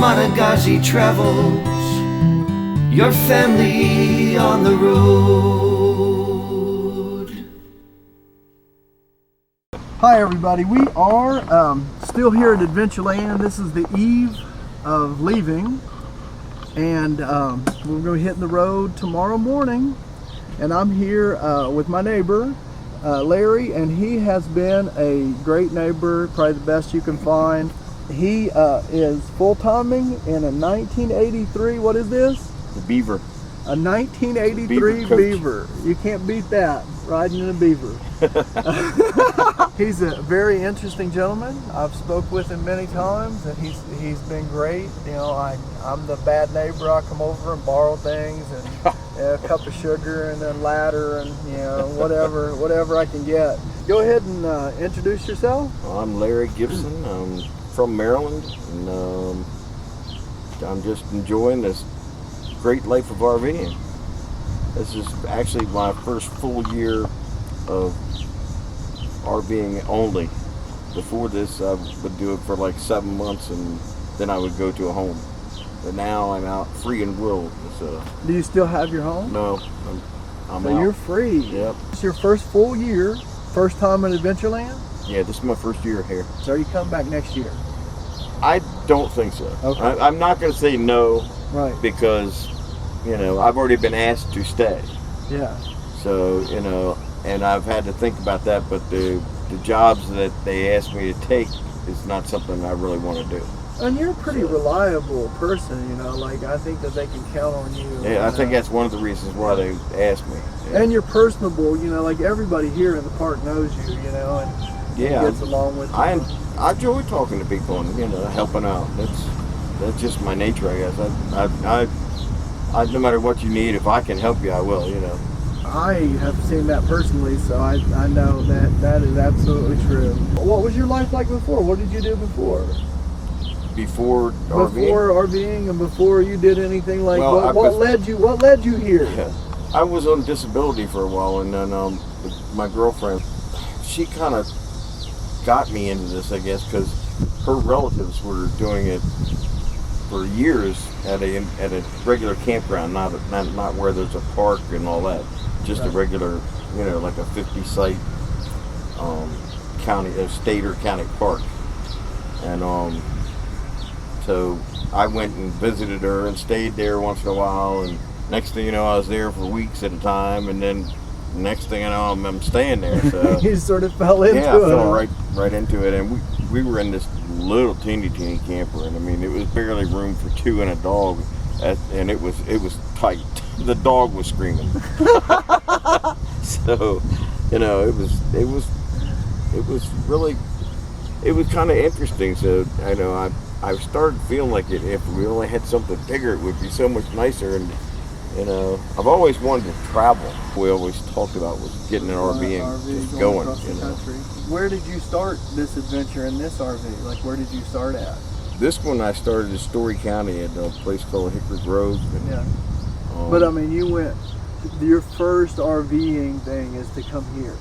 Modigazzi Travels, your family on the road. Hi everybody, we are still here at Adventureland. This is the eve of leaving, and we're going to be hitting the road tomorrow morning. And I'm here with my neighbor, Larry, and he has been a great neighbor, probably the best you can find. He is full-timing in a 1983, what is this? The Beaver. A 1983 Beaver. You can't beat that, riding in a Beaver. He's a very interesting gentleman. I've spoke with him many times, and he's been great. You know, I'm the bad neighbor. I come over and borrow things, and a cup of sugar, and a ladder, and whatever I can get. Go ahead and introduce yourself. I'm Larry Gibson. I'm from Maryland, and I'm just enjoying this great life of RVing. This is actually my first full year of RVing only. Before this, I would do it for like 7 months, and then I would go to a home. But now I'm out free and willed. So. Do you still have your home? No, I'm so out. You're free. Yep. It's your first full year, first time in Adventureland? Yeah, this is my first year here. So are you coming back next year? I don't think so. Okay. I'm not going to say no, right? Because, I've already been asked to stay. Yeah. So, and I've had to think about that, but the jobs that they asked me to take is not something I really want to do. And you're a pretty reliable person, like I think that they can count on you. Yeah, I think that's one of the reasons why they asked me. Yeah. And you're personable, like everybody here in the park knows you, and gets along with you. I enjoy talking to people and, helping out. That's just my nature, I guess. I no matter what you need, if I can help you, I will, I have seen that personally, so I know that is absolutely true. What was your life like before? What did you do before? Before RVing? Before RVing and before you did anything like, well, what led you here? Yeah, I was on disability for a while, and then my girlfriend, she kind of got me into this, I guess, because her relatives were doing it for years at a regular campground, not where there's a park and all that, just a regular, like a 50-site state or county park. And so I went and visited her and stayed there once in a while, and next thing you know, I was there for weeks at a time, and then next thing I know, I'm staying there. So you sort of fell into it. Yeah, I fell right into it, and we were in this little teeny camper, and I mean it was barely room for two and a dog, and it was tight. The dog was screaming. So, it was kind of interesting. So I started feeling like if we only had something bigger, it would be so much nicer. And I've always wanted to travel. We always talked about was getting an RV and just going. Where did you start this adventure in this RV? Like, where did you start at? This one I started in Story County at a place called Hickory Grove. And, yeah. But I mean, your first RVing thing is to come here.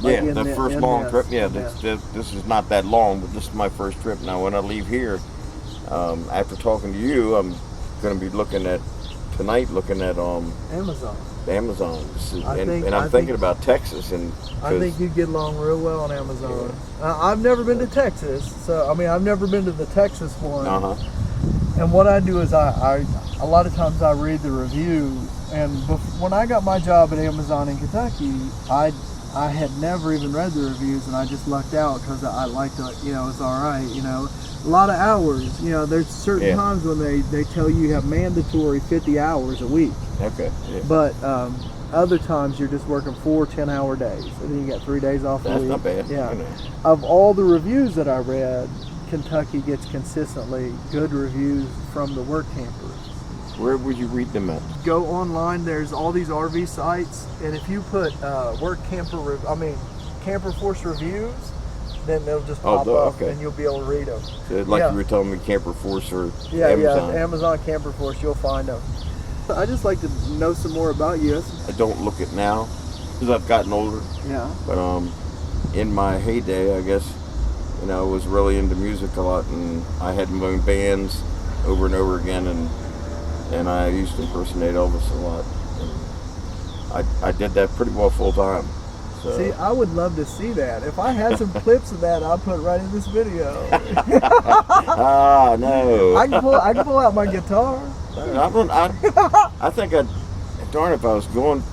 Like the first long trip. Yeah, this is not that long, but this is my first trip. Now, when I leave here, after talking to you, I'm going to be looking at Amazon. I'm thinking about Texas, and I think you get along real well on Amazon. Yeah. I've never been to Texas, so I've never been to the Texas one. And what I do is I a lot of times I read the reviews, and when I got my job at Amazon in Kentucky, I had never even read the reviews, and I just lucked out because I liked it. It's all right. A lot of hours. There's certain times when they tell you have mandatory 50 hours a week. Okay. Yeah. But other times you're just working 4 10-hour days, and then you got 3 days off a week. That's not bad. Yeah. Of all the reviews that I read, Kentucky gets consistently good reviews from the work campers. Where would you read them at? Go online. There's all these RV sites, and if you put Camper Force reviews, then they'll just pop up, and you'll be able to read them. So you were telling me Camper Force or Amazon. Yeah, Amazon Camper Force, you'll find them. I just like to know some more about you. I don't look it now because I've gotten older. Yeah. But in my heyday, I guess, I was really into music a lot, and I had my own bands, over and over again, and I used to impersonate Elvis a lot. And I did that pretty well full time. So. See, I would love to see that. If I had some clips of that, I'd put it right in this video. Ah, no. I can pull out my guitar. I think darn, if I was going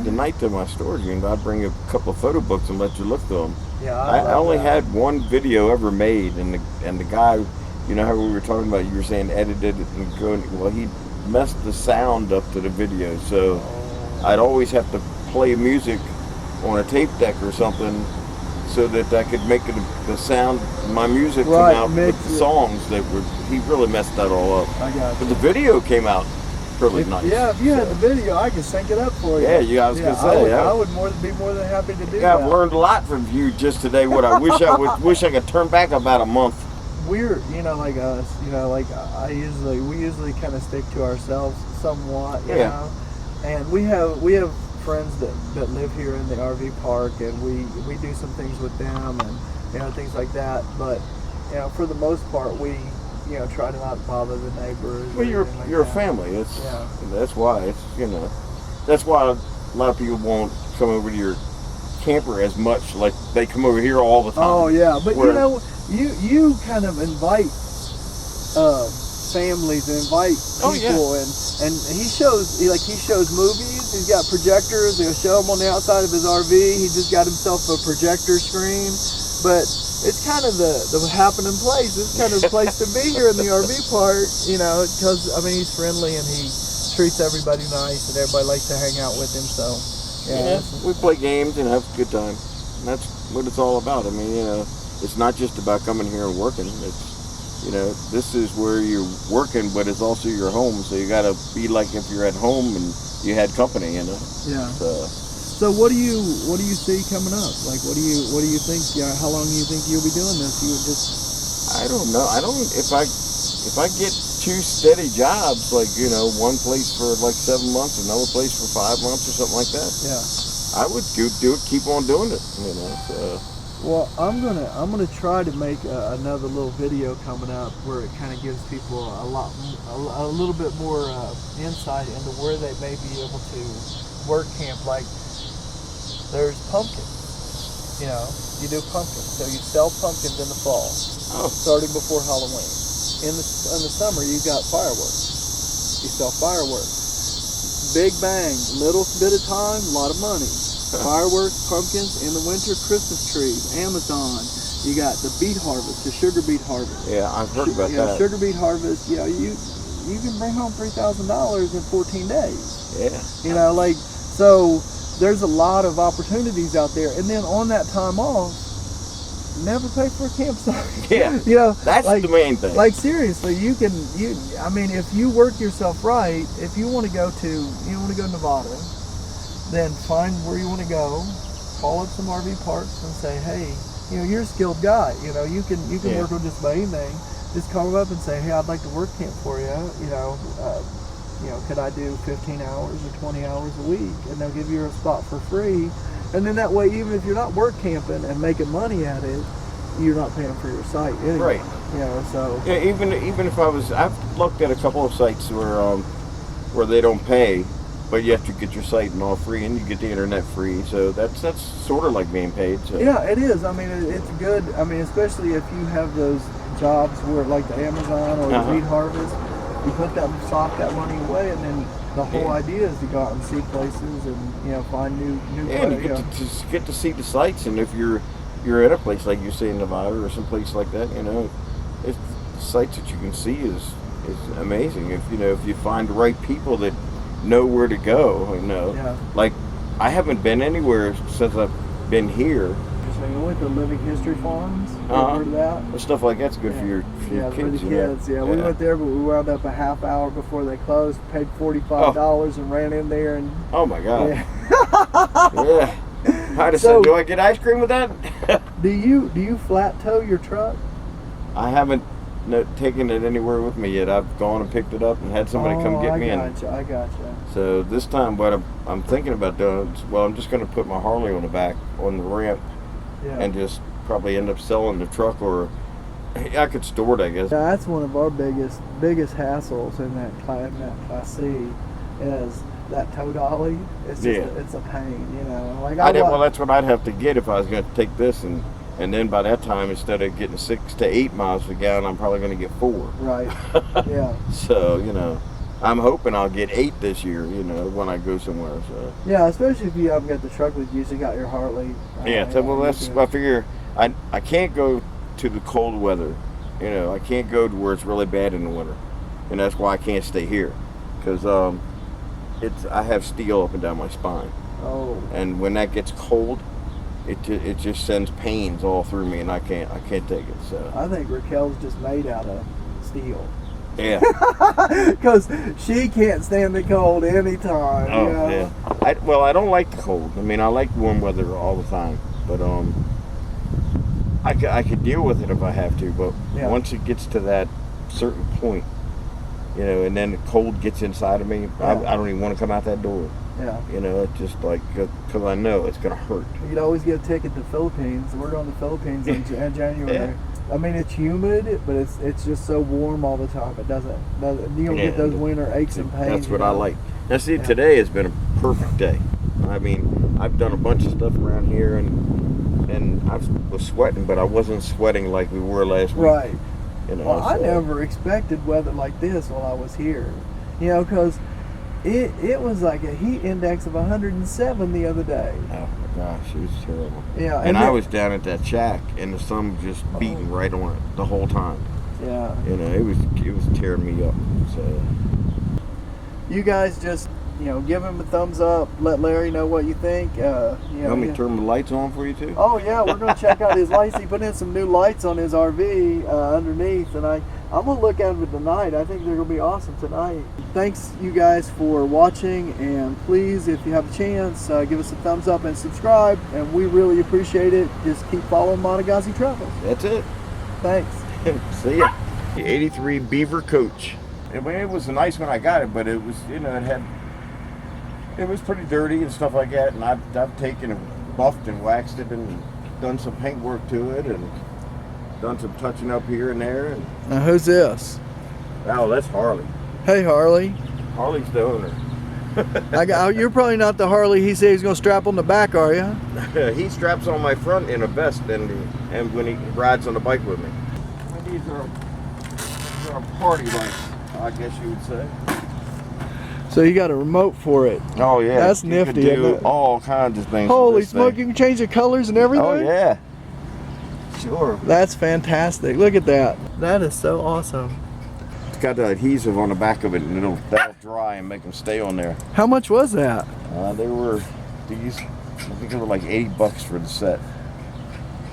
tonight to my storage unit, I'd bring a couple of photo books and let you look through them. Yeah, I only had one video ever made, and the guy, you know how we were talking about, you were saying edited it and going, well, he messed the sound up to the video, so I'd always have to play music on a tape deck or something so that I could make the sound, my music come out with the songs that were, he really messed that all up. I got you. But the video came out really nice. Yeah, if you had the video, I could sync it up for you. Yeah, I was gonna say. I would be more than happy to do that. Yeah, I've learned a lot from you just today. What I wish I could turn back about a month. We're, like us, we usually kind of stick to ourselves somewhat, you know. And we have friends that live here in the RV park, and we do some things with them and things like that. But for the most part, we try to not bother the neighbors. Well, you're a family. That's why that's why a lot of people won't come over to your camper as much. Like they come over here all the time. Oh yeah, but you kind of invite families and invite people, and he shows movies. He's got projectors. He'll show them on the outside of his RV. He just got himself a projector screen, but it's kind of the happening place. It's kind of the place to be here in the RV park, because he's friendly and he treats everybody nice, and everybody likes to hang out with him. So we play games and have a good time. And that's what it's all about. It's not just about coming here and working. It's this is where you're working, but it's also your home. So you got to be like if you're at home and you had company. Yeah. So what do you see coming up? Like what do you think? How long do you think you'll be doing this? You would just. I don't know. If I get 2 steady jobs, like one place for like 7 months, another place for 5 months or something like that. Yeah. I would do it. Keep on doing it. So. Well, I'm gonna try to make another little video coming up where it kind of gives people a little bit more insight into where they may be able to work camp. Like there's pumpkins, you do pumpkins, so you sell pumpkins in the fall, starting before Halloween. In the summer, you got fireworks. You sell fireworks. Big bang, little bit of time, a lot of money. Fireworks, pumpkins, in the winter, Christmas trees, Amazon. You got the beet harvest, the sugar beet harvest. Yeah, I've heard about that. Sugar beet harvest, you can bring home $3,000 in 14 days. Yeah. So there's a lot of opportunities out there. And then on that time off, never pay for a campsite. Yeah. That's the main thing. Like seriously, if you work yourself right, if you want to go to Nevada, then find where you want to go, call up some RV parks and say, hey, you're a skilled guy. You can work on just about anything. Just call them up and say, hey, I'd like to work camp for you. Could I do 15 hours or 20 hours a week? And they'll give you a spot for free. And then that way, even if you're not work camping and making money at it, you're not paying for your site anyway. Right. So. Yeah, even if I've looked at a couple of sites where they don't pay, but you have to get your site and all free, and you get the internet free. So that's sort of like being paid. So. Yeah, it is. It's good. Especially if you have those jobs where, like the Amazon or the wheat harvest, you put sock that money away, and then the whole idea is to go out and see places and find new. Yeah, and you get to see the sites, and if you're at a place like you say in Nevada or some place like that, it's sites that you can see is amazing. If you find the right people that know where to go, like I haven't been anywhere since I've been here. So you went to Living History Farms. Heard of that? Well, stuff like that's good for your kids. For the kids. We went there, but we wound up a half hour before they closed. Paid $45 and ran in there and. Oh my God. Yeah. I decided, do I get ice cream with that? Do you flat tow your truck? I haven't taken it anywhere with me yet. I've gone and picked it up and had somebody come get me in. I gotcha. So this time, what I'm thinking about doing is, I'm just going to put my Harley on the back on the ramp, and just probably end up selling the truck or I could store it, I guess. Yeah, that's one of our biggest hassles in that Class C is that tow dolly. It's just it's a pain, you know. Like well, that's what I'd have to get if I was going to take this, and then by that time, instead of getting 6 to 8 miles per gallon, I'm probably going to get 4. Right. Yeah. So, you know, I'm hoping I'll get 8 this year, you know, when I go somewhere. So. Yeah, especially if you haven't got the truck with you, so you got your Harley. Yeah, so, well, that's, I figure, I can't go to the cold weather. You know, I can't go to where it's really bad in the winter. And that's why I can't stay here. Because I have steel up and down my spine. Oh. And when that gets cold, it just sends pains all through me, and I can't take it. So I think Raquel's just made out of steel. Yeah. Because she can't stand the cold anytime. Oh, you know? Yeah. I don't like the cold. I mean, I like warm weather all the time. But I could deal with it if I have to. But once it gets to that certain point, you know, and then the cold gets inside of me, I don't even want to come out that door. Yeah. You know, it's just like, because I know it's going to hurt. You could always get a ticket to the Philippines. We're going to the Philippines in January. Yeah. I mean, it's humid, but it's just so warm all the time. It doesn't you don't get those winter aches and pains. That's what I like. Now, see, today has been a perfect day. I mean, I've done a bunch of stuff around here, and I was sweating, but I wasn't sweating like we were last week. Right. You know, well, I never expected weather like this while I was here. You know, because it was like a heat index of 107 the other day. Oh my gosh, it was terrible. Yeah, and I was down at that shack, and the sun was just beating right on it the whole time. Yeah. You know, it was tearing me up. So you guys just, you know, give him a thumbs up. Let Larry know what you think. You want me to turn the lights on for you too? Oh yeah, we're gonna check out his lights. He put in some new lights on his RV underneath, and I'm gonna look at them tonight. I think they're gonna be awesome tonight. Thanks you guys for watching, and please, if you have a chance, give us a thumbs up and subscribe, and we really appreciate it. Just keep following Modigazzi Travels. That's it. Thanks. See ya. The 83 Beaver Coach. I mean, it was nice when I got it, but it was, you know, it was pretty dirty and stuff like that, and I've taken and buffed and waxed it and done some paint work to it and done some touching up here and there. And Now who's this? oh, that's Harley. Hey Harley. Harley's the owner. You're probably not the Harley he said he's gonna strap on the back, are you? He straps on my front in a vest and when he rides on the bike with me. And these are party lights, I guess you would say. So you got a remote for it. Oh yeah, that's nifty. You can do all kinds of things. Holy smoke! You can change the colors and everything. Oh yeah, sure. That's fantastic. Look at that. That is so awesome. It's got the adhesive on the back of it, and that'll dry and make them stay on there. How much was that? They were these. I think they were like $80 for the set.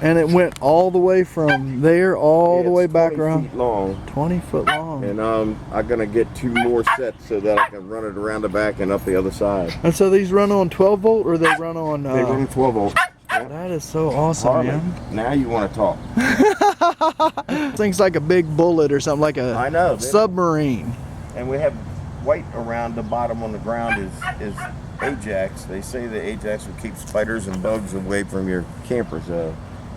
And it went all the way from there all the way back around. 20 feet long. 20 foot long. And I'm gonna get 2 more sets so that I can run it around the back and up the other side. And so these run on 12 volt, or they run on? They run 12 volt. That is so awesome, Harley, man. now you want to talk. Things like a big bullet or something, like a I know, submarine. And we have white around the bottom on the ground is Ajax. They say the Ajax will keep spiders and bugs away from your camper.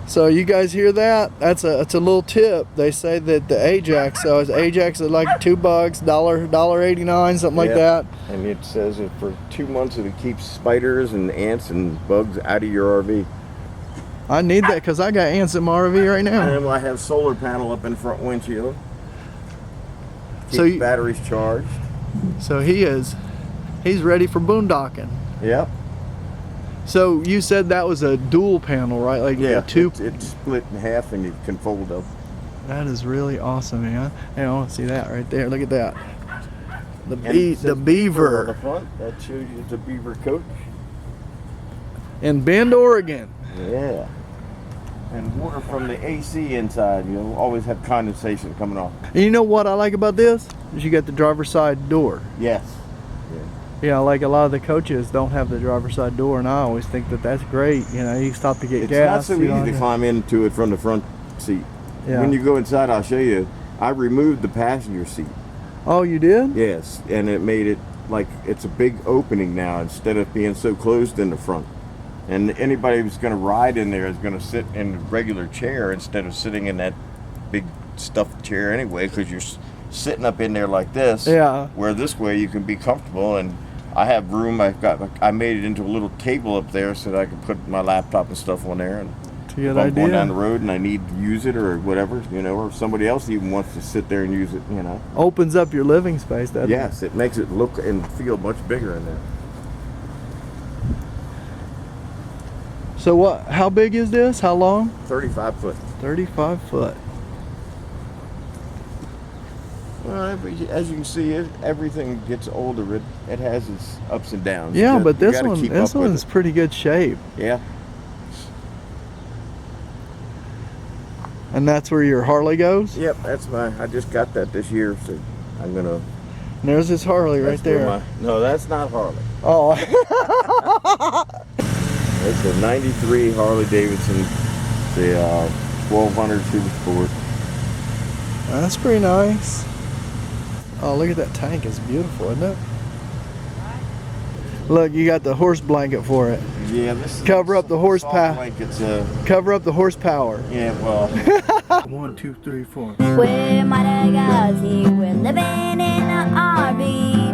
So you guys hear that? It's a little tip. They say that the Ajax, so it's Ajax is like $2, $1.89, something like that. And it says that for 2 months it'll keep spiders and ants and bugs out of your RV. I need that because I got ants in my RV right now. And I have solar panel up in the front windshield. Keep So batteries charged. So he's ready for boondocking. Yep. So you said that was a dual panel, right? Like two. It's split in half and you can fold up. That is really awesome, man. Hey, I want to see that right there. Look at that. The On beaver. the front, that shows you it's a Beaver Coach. In Bend, Oregon. Yeah. And water from the AC inside. You'll always have condensation coming off. And you know what I like about this? Is you got the driver's side door. Yes. Yeah, like a lot of the coaches don't have the driver's side door, and I always think that that's great. You know, you stop to get gas. It's not so easy to climb into it from the front seat. Yeah. When you go inside, I'll show you. I removed the passenger seat. Oh, you did? Yes, and it made it like it's a big opening now instead of being so closed in the front. And anybody who's going to ride in there is going to sit in a regular chair instead of sitting in that big stuffed chair anyway, because you're sitting up in there like this. Yeah. Where this way you can be comfortable, and I have room. I made it into a little table up there so that I can put my laptop and stuff on there. And if I'm going down the road and I need to use it or whatever, you know, or somebody else even wants to sit there and use it, you know. Opens up your living space, doesn't it? Yes, it makes it look and feel much bigger in there. So what? How big is this? How long? 35 foot. 35 foot. Well, as you can see, everything gets older. It has its ups and downs. Yeah, but you this gotta one's pretty good shape. Yeah. And that's where your Harley goes? Yep, that's I just got that this year, so I'm gonna. And there's his Harley right there. No, that's not Harley. Oh. It's a 93 Harley Davidson, the 1200 Super Sport. That's pretty nice. Oh, look at that tank. It's beautiful, isn't it? Look, you got the horse blanket for it. Yeah, this is cover up the horsepower. Blankets, cover up the horsepower. Yeah, well. 1, 2, 3, 4. We're Modigazzi, we're living in an RV.